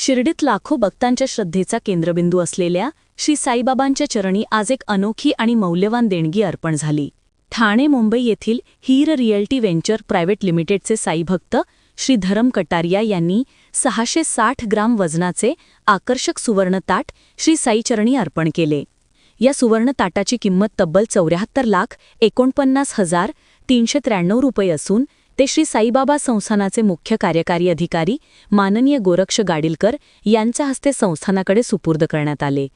शिर्डीत लाखो भक्तांच्या श्रद्धेचा केंद्रबिंदू असलेल्या श्री साईबाबांच्या चरणी आज एक अनोखी आणि मौल्यवान देणगी अर्पण झाली. ठाणे मुंबई येथील हीर रिअल्टी व्हेंचर प्रायव्हेट लिमिटेडचे साईभक्त श्री धरम कटारिया यांनी 660 ग्राम वजनाचे आकर्षक सुवर्ण ताट श्री साईचरणी अर्पण केले. या सुवर्ण ताटाची किंमत तब्बल 74,49,393 रुपये असून ते श्री साईबाबा संस्थानाचे मुख्य कार्यकारी अधिकारी माननीय गोरक्ष गाडीलकर यांच्या हस्ते संस्थानाकडे सुपूर्द करण्यात आले.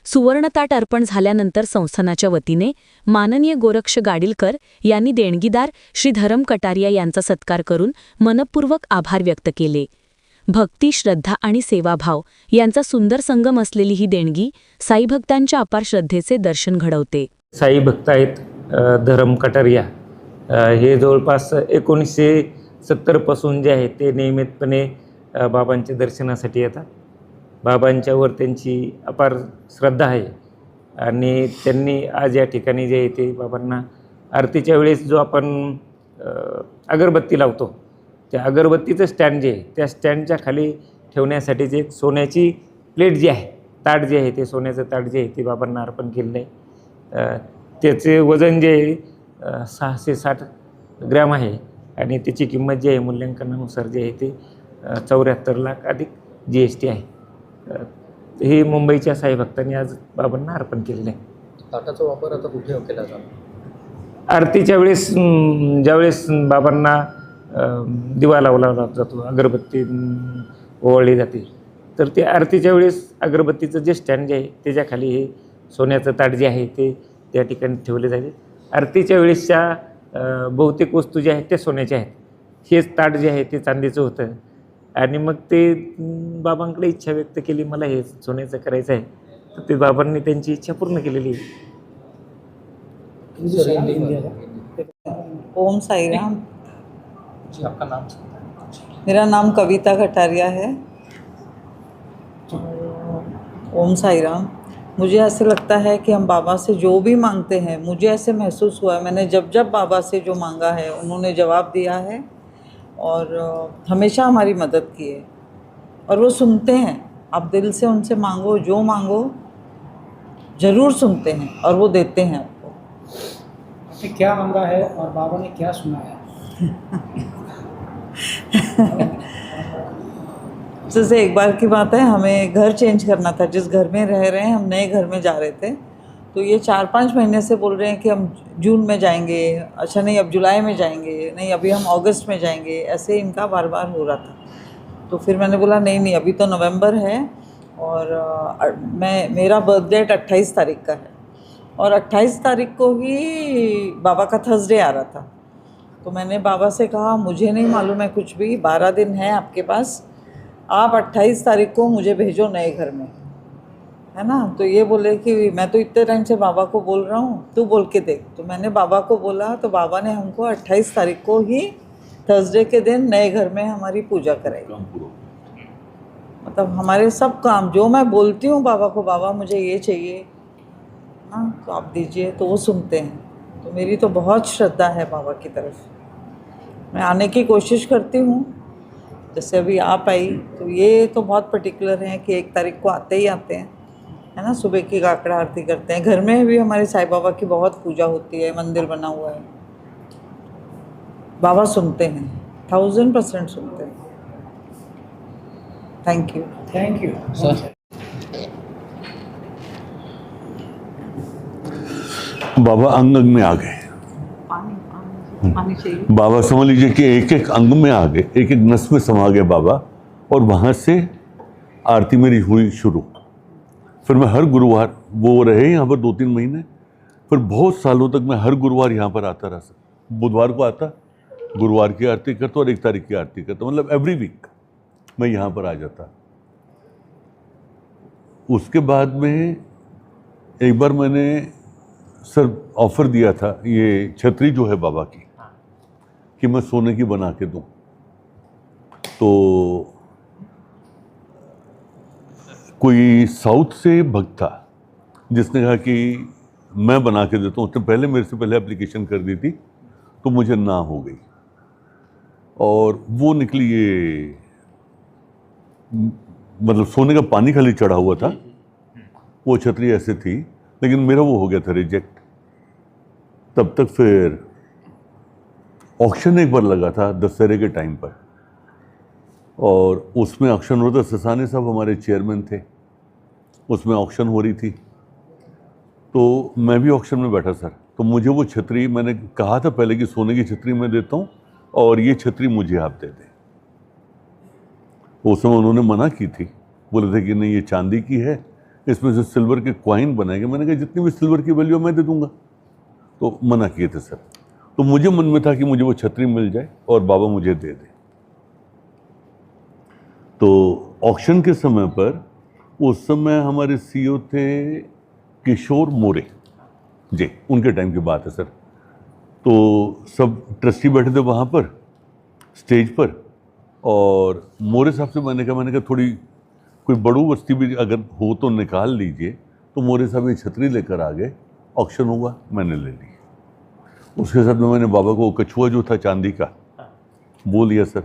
सुवर्णताट अर्पण झाल्यानंतर संस्थानाच्या वतीने माननीय गोरक्ष गाडीलकर यांनी देणगीदार श्री धरम कटारिया यांचा सत्कार करून मनपूर्वक आभार व्यक्त केले. भक्ती, श्रद्धा आणि सेवाभाव यांचा सुंदर संगम असलेली ही देणगी साईभक्तांच्या अपार श्रद्धेचे दर्शन घडवते. साई भक्त आहेत धरम कटारिया, हे जवळपास 1970 पासून जे आहे ते नियमितपणे बाबांच्या दर्शनासाठी येतात. बाबांच्यावर त्यांची अपार श्रद्धा आहे आणि त्यांनी आज या ठिकाणी जे आहे ते बाबांना आरतीच्या वेळेस जो आपण अगरबत्ती लावतो त्या अगरबत्तीचं स्टँड जे आहे त्या स्टँडच्या खाली ठेवण्यासाठी जे एक सोन्याची प्लेट जी आहे, ताट जे आहे ते सोन्याचं ताट जे आहे ते बाबांना अर्पण केलेलं आहे. त्याचे वजन जे आहे 660 ग्रॅम आहे आणि त्याची किंमत जी आहे मूल्यांकनानुसार जे आहे ते 74 लाख अधिक GST आहे. हे मुंबईच्या साईभक्तांनी आज बाबांना अर्पण केलेलं आहे. ताटाचा वापर आता कुठे केला जातो? आरतीच्या वेळेस ज्यावेळेस बाबांना दिवा लावला जातो, अगरबत्ती ओवाळली जाते, तर ते आरतीच्या वेळेस अगरबत्तीचं जे स्टँड जे आहे त्याच्याखाली हे सोन्याचं ताट जे आहे ते त्या ठिकाणी ठेवले जाते. आरतीच्या वेळेसच्या बहुतेक वस्तू ज्या आहेत त्या सोन्याच्या आहेत. हेच ताट जे आहे ते चांदीचं होतं आणि मग ते बाबांकडे इच्छा व्यक्त केली, मला हे सोन्याचं करायचं आहे, तर ते बाबांनी त्यांची इच्छा पूर्ण केलेली आहे. ओम साईराम। जी, आपका नाम? मेरा नाम कविता कटारिया है। ओम साईराम। मुझे ऐसे लगता है कि हम बाबा से जो भी मांगते हैं, मुझे ऐसे महसूस हुआ है मैंने जब जब बाबा से जो मांगा है उन्होंने जवाब दिया है और हमेशा हमारी मदद की है और वो सुनते हैं। आप दिल से उनसे मांगो, जो मांगो ज़रूर सुनते हैं और वो देते हैं आपको। आपने क्या मांगा है और बाबा ने क्या सुना है? जैसे एक बार की बात है, हमें घर चेंज करना था। जिस घर में रह रहे हैं हम नए घर में जा रहे थे, तो ये 4-5 महीने से बोल रहे हैं कि हम जून में जाएंगे, अच्छा नहीं अब जुलाई में जाएंगे, नहीं अभी हम अगस्त में जाएंगे, ऐसे इनका बार बार हो रहा था। तो फिर मैंने बोला नहीं अभी तो नवंबर है और मेरा बर्थ डेट 28 तारीख का है और 28 तारीख को ही बाबा का थर्सडे आ रहा था। तो मैंने बाबा से कहा मुझे नहीं मालूम है कुछ भी, 12 दिन है आपके पास, आप 28 तारीख को मुझे भेजो नए घर में, है ना। तो ये बोले कि मैं तो इतने टाइम से बाबा को बोल रहा हूँ, तू बोल के देख। तो मैंने बाबा को बोला तो बाबा ने हमको 28 तारीख को ही थर्सडे के दिन नए घर में हमारी पूजा कराई। मतलब हमारे सब काम जो मैं बोलती हूँ बाबा को, बाबा मुझे ये चाहिए ना तो आप दीजिए, तो वो सुनते हैं। तो मेरी तो बहुत श्रद्धा है बाबा की तरफ। मैं आने की कोशिश करती हूँ, जैसे अभी आप आई तो ये तो बहुत पर्टिकुलर है कि 1 तारीख को आते ही आते हैं, है ना। सुबह की काकड़ा आरती करते हैं, घर में भी हमारे साईं बाबा की बहुत पूजा होती है, मंदिर बना हुआ है। बाबा सुनते हैं, 1000% सुनते हैं। Thank you. Thank you sir. बाबा अंग अंग में आ गए। पानी चाहिए। बाबा समझ लीजिए कि एक एक अंग में आ गए, एक एक नस में समा गए बाबा। और वहाँ से आरती मेरी हुई शुरू। फिर मैं हर गुरुवार, वो रहे यहाँ पर 2-3 महीने, फिर बहुत सालों तक मैं हर गुरुवार यहाँ पर आता रहा। बुधवार को आता, गुरुवार की आरती करता और 1 तारीख की आरती करता, मतलब एवरी वीक मैं यहाँ पर आ जाता। उसके बाद में एक बार मैंने सर ऑफ़र दिया था, ये छतरी जो है बाबा की, कि मैं सोने की बना के दूँ। तो कोई साउथ से भक्त था जिसने कहा कि मैं बना के देता हूँ। उसने पहले मेरे से पहले एप्लीकेशन कर दी थी, तो मुझे ना हो गई और वो निकली ये मतलब सोने का पानी खाली चढ़ा हुआ था, वो छतरी ऐसे थी, लेकिन मेरा वो हो गया था रिजेक्ट। तब तक फिर ऑक्शन एक बार लगा था दशहरे के टाइम पर, और उसमें ऑक्शन हो रहा था, ससाने साहब हमारे चेयरमैन थे, उसमें ऑक्शन हो रही थी, तो मैं भी ऑक्शन में बैठा सर। तो मुझे वो छतरी, मैंने कहा था पहले कि सोने की छतरी मैं देता हूँ और ये छतरी मुझे आप दे दें। उस समय उन्होंने मना की थी, बोले थे कि नहीं ये चांदी की है, इसमें से सिल्वर के कॉइन बनाएंगे। मैंने कहा जितनी भी सिल्वर की वैल्यू मैं दे दूंगा, तो मना किए थे सर। तो मुझे मन में था कि मुझे वो छतरी मिल जाए और बाबा मुझे दे दे। तो ऑक्शन के समय पर उस समय हमारे सीईओ थे किशोर मोरे जी, उनके टाइम की बात है सर। तो सब ट्रस्टी बैठे थे वहाँ पर स्टेज पर, और मोरे साहब से मैंने कहा थोड़ी कोई बड़ू वस्ती भी अगर हो तो निकाल लीजिए। तो मोरे साहब ये छतरी लेकर आ गए, ऑक्शन हुआ, मैंने ले ली। उसके साथ में मैंने बाबा को कछुआ जो था चांदी का वो लिया सर,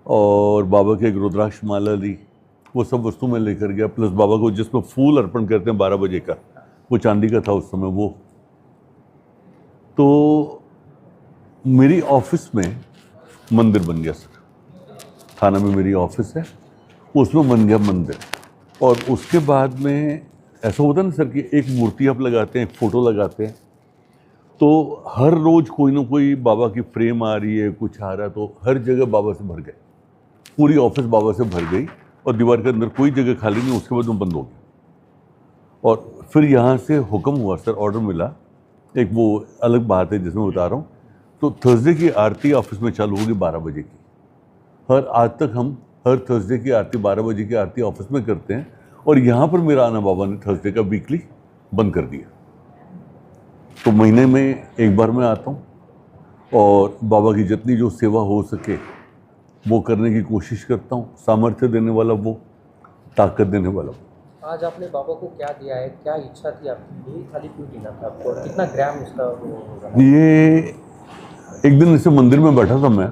और बाबा के एक रुद्राक्ष माला ली, वो सब वस्तु में लेकर गया, प्लस बाबा को जिसमें फूल अर्पण करते हैं 12 बजे का, वो चांदी का था उस समय वो। तो मेरी ऑफिस में मंदिर बन गया सर, थाना में मेरी ऑफिस है, उसमें बन गया मंदिर। और उसके बाद में ऐसा होता ना सर कि एक मूर्ति आप लगाते हैं, एक फ़ोटो लगाते हैं, तो हर रोज़ कोई ना कोई बाबा की फ्रेम आ रही है, कुछ आ रहा है, तो हर जगह बाबा से भर गए, पूरी ऑफिस बाबा से भर गई, और दीवार के अंदर कोई जगह खाली नहीं। उसके बाद वो बंद हो गया। और फिर यहाँ से हुक्म हुआ सर, ऑर्डर मिला, एक वो अलग बात है जिसमें बता रहा हूँ। तो थर्सडे की आरती ऑफिस में चालू होगी 12 बजे की। आज तक हम हर थर्सडे की आरती 12 बजे की आरती ऑफिस में करते हैं, और यहाँ पर मेरा आना बाबा ने थर्सडे का वीकली बंद कर दिया। तो महीने में एक बार मैं आता हूँ, और बाबा की जितनी जो सेवा हो सके वो करने की कोशिश करता हूँ। सामर्थ्य देने वाला वो, ताकत देने वाला वो। आज आपने बाबा को क्या दिया है, क्या इच्छा थी आपकी, यही खाली क्यों देना था आपको, और कितना ग्राम इसका वो होगा? ये एक दिन ऐसे मंदिर में बैठा था मैं,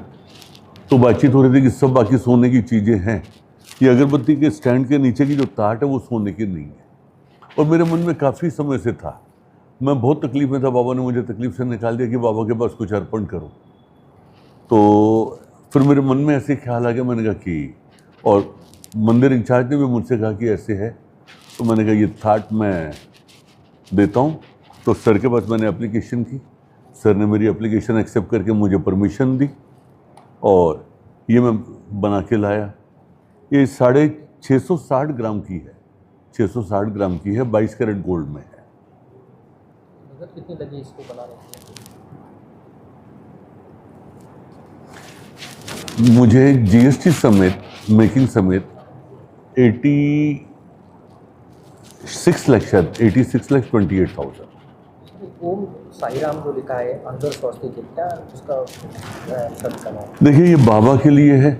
तो बातचीत हो रही थी कि सब बाकी सोने की चीज़ें हैं, ये अगरबत्ती के स्टैंड के नीचे की जो ताट है वो सोने की नहीं है। और मेरे मन में काफ़ी समय से था, मैं बहुत तकलीफ में था, बाबा ने मुझे तकलीफ से निकाल दिया कि बाबा के पास कुछ अर्पण करो। तो फिर मेरे मन में ऐसे ख्याल आ गया, मैंने कहा कि, और मंदिर इंचार्ज ने भी मुझसे कहा कि ऐसे है, तो मैंने कहा ये थाट मैं देता हूँ। तो सर के पास मैंने एप्लीकेशन की, सर ने मेरी एप्लीकेशन एक्सेप्ट करके मुझे परमिशन दी, और ये मैं बना के लाया। ये 660 ग्राम की है, 660 ग्राम की है, 22 कैरेट गोल्ड में है। लागत कितनी लगी इसको बनाने के लिए? मुझे जीएसटी समेत, मेकिंग समेत 86 लाख, शायद 86,28,000। ओम साई राम जो लिखा है अंदर स्वास्तिक है, क्या उसका शब्द का नाम? देखिए ये बाबा के लिए है,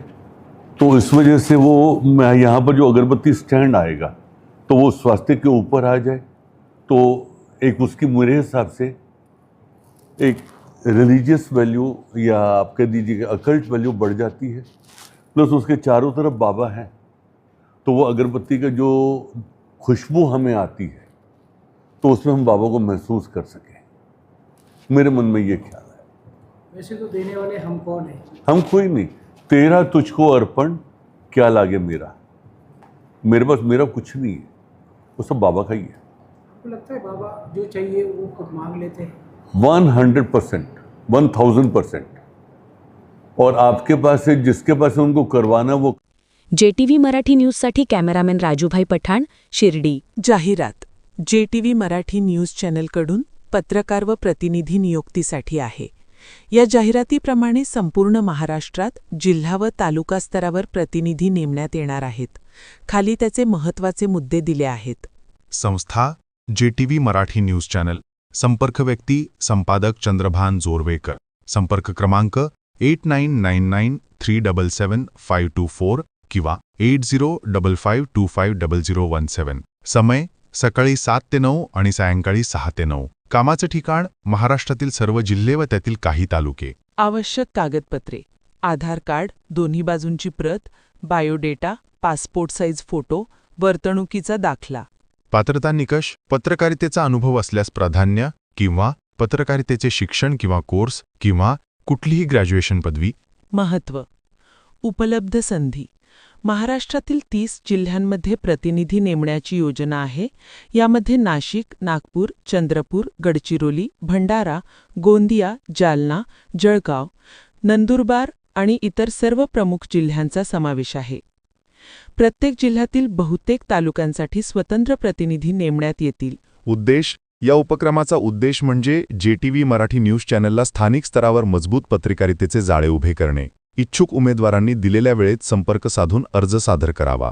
तो इस वजह से वो, मैं यहाँ पर जो अगरबत्ती स्टैंड आएगा तो वो स्वास्थ्य के ऊपर आ जाए, तो एक उसकी मेरे हिसाब से एक रिलीजियस वैल्यू, या आप कह दीजिए अकल्ट वैल्यू बढ़ जाती है। प्लस उसके चारों तरफ बाबा हैं, तो वो अगरबत्ती का जो खुशबू हमें आती है, तो उसमें हम बाबा को महसूस कर सकें। मेरे मन में ये ख्याल है। वैसे तो देने वाले हम कौन है? हम कोई नहीं, तेरा तुझको अर्पण क्या लागे मेरा, मेरे पास मेरा कुछ नहीं है, वो सब बाबा का ही है। आपको लगता है बाबा जो चाहिए वो खुद मांग लेते हैं? 100%, 1000%। और आपके पास है, जिसके पास है उनको करवाना वो। JTV मराठी न्यूजसाठी कॅमेरामॅन राजूभाई पठाण, शिर्डी। जाहिरात JTV मराठी न्यूज चॅनलकडून पत्रकार व प्रतिनिधी नियुक्तीसाठी आहे. या जाहिरातीप्रमाणे संपूर्ण महाराष्ट्रात जिल्हा व तालुका स्तरावर प्रतिनिधी नेमण्यात येणार आहेत. खाली त्याचे महत्त्वाचे मुद्दे दिले आहेत. संस्था JTV मराठी न्यूज चॅनल. संपर्क व्यक्ती संपादक चंद्रभान जोरवेकर. संपर्क क्रमांक 8999377524 किंवा 8055250017. समय सकाळी 7 ते 9 आणि सायंकाळी 6 ते 9. कामाचं ठिकाण महाराष्ट्रातील सर्व जिल्हे व त्यातील काही तालुके. आवश्यक कागदपत्रे: आधार कार्ड, दोन्ही बाजूंची प्रत, बायोडेटा, पासपोर्ट साईज फोटो, वर्तणुकीचा दाखला. पात्रता निकष: पत्रकारितेचा अनुभव असल्यास प्राधान्य किंवा पत्रकारितेचे शिक्षण किंवा कोर्स किंवा कुठलीही ग्रॅज्युएशन पदवी. महत्त्व: उपलब्ध संधी. महाराष्ट्रातील 30 जिल्ह्यांमध्ये प्रतिनिधी नेमण्याची योजना आहे. यामध्ये नाशिक, नागपूर, चंद्रपूर, गडचिरोली, भंडारा, गोंदिया, जालना, जळगाव, नंदुरबार आणि इतर सर्व प्रमुख जिल्ह्यांचा समावेश आहे. प्रत्येक जिल्ह्यातील बहुतेक तालुक्यांसाठी स्वतंत्र प्रतिनिधी नेमण्यात येतील. उद्देश: या उपक्रमाचा उद्देश म्हणजे JTV मराठी न्यूज चॅनलला स्थानिक स्तरावर मजबूत पत्रकारितेचे जाळे उभे करणे. इच्छुक उमेदवारांनी दिलेल्या वेळेत संपर्क साधून अर्ज सादर करावा.